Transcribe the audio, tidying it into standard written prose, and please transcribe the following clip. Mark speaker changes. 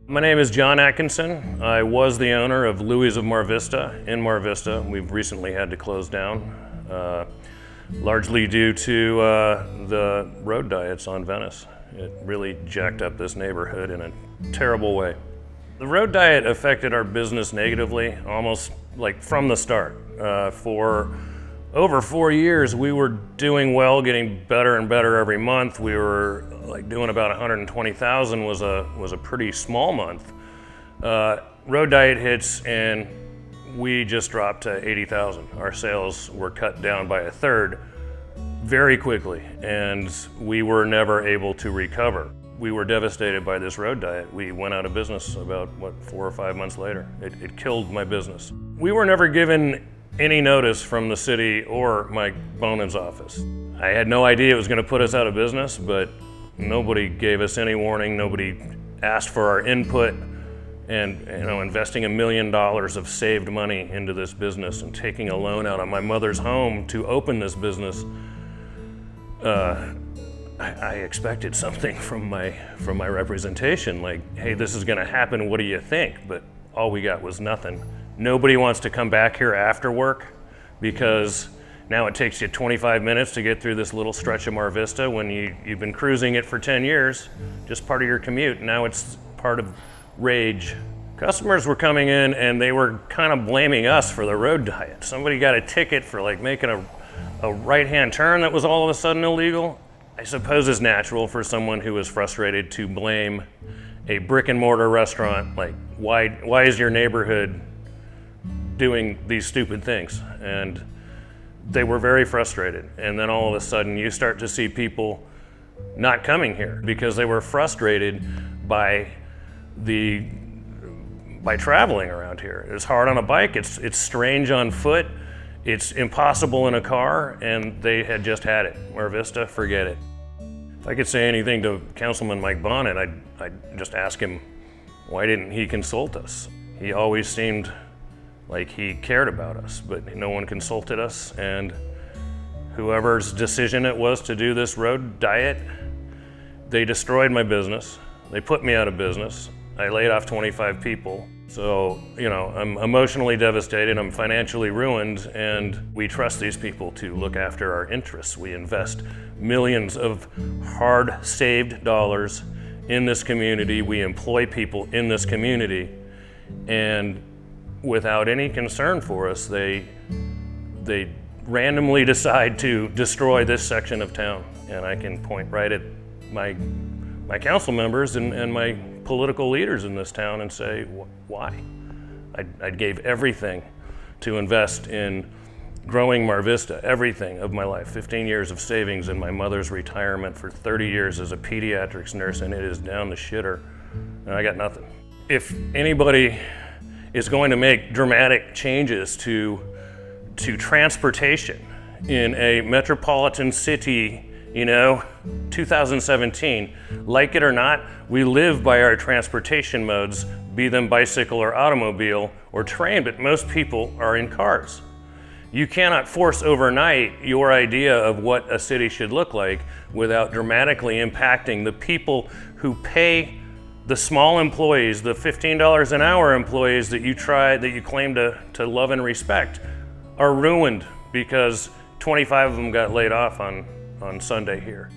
Speaker 1: My name is John Atkinson. I was the owner of Louie's of Mar Vista in Mar Vista. We've recently had to close down, largely due to the road diets on Venice. It really jacked up this neighborhood in a terrible way. The road diet affected our business negatively, almost like from the start. For over 4 years, we were doing well, getting better and better every month. We were like doing about 120,000 was a pretty small month. Road diet hits and we just dropped to 80,000. Our sales were cut down by a third very quickly, and we were never able to recover. We were devastated by this road diet. We went out of business about, 4 or 5 months later. It killed my business. We were never given any notice from the city or Mike Bonin's office. I had no idea it was going to put us out of business, but nobody gave us any warning. Nobody asked for our input. And investing $1 million of saved money into this business and taking a loan out on my mother's home to open this business, I expected something from my representation, like, hey, this is gonna happen, what do you think? But all we got was nothing. Nobody wants to come back here after work because now it takes you 25 minutes to get through this little stretch of Mar Vista when you've been cruising it for 10 years, just part of your commute. Now it's part of rage. Customers were coming in and they were kind of blaming us for the road diet. Somebody got a ticket for like making a right-hand turn that was all of a sudden illegal. I suppose it's natural for someone who is frustrated to blame a brick and mortar restaurant, like why is your neighborhood doing these stupid things? And they were very frustrated. And then all of a sudden you start to see people not coming here because they were frustrated by traveling around here. It's hard on a bike, it's strange on foot, it's impossible in a car, and they had just had it. Mar Vista, forget it. If I could say anything to Councilman Mike Bonin, I'd just ask him, why didn't he consult us? He always seemed like he cared about us, but no one consulted us, and whoever's decision it was to do this road diet, they destroyed my business. They put me out of business. I laid off 25 people. So, I'm emotionally devastated, I'm financially ruined, and we trust these people to look after our interests. We invest millions of hard-saved dollars in this community. We employ people in this community, and without any concern for us, they randomly decide to destroy this section of town. And I can point right at my council members and my political leaders in this town and say, why? I gave everything to invest in growing Mar Vista, everything of my life, 15 years of savings in my mother's retirement for 30 years as a pediatrics nurse, and it is down the shitter, and I got nothing. If anybody is going to make dramatic changes to transportation in a metropolitan city, 2017, like it or not, we live by our transportation modes, be them bicycle or automobile or train, but most people are in cars. You cannot force overnight your idea of what a city should look like without dramatically impacting the people who pay the small employees, the $15 an hour employees that you claim to love and respect, are ruined because 25 of them got laid off on Sunday here.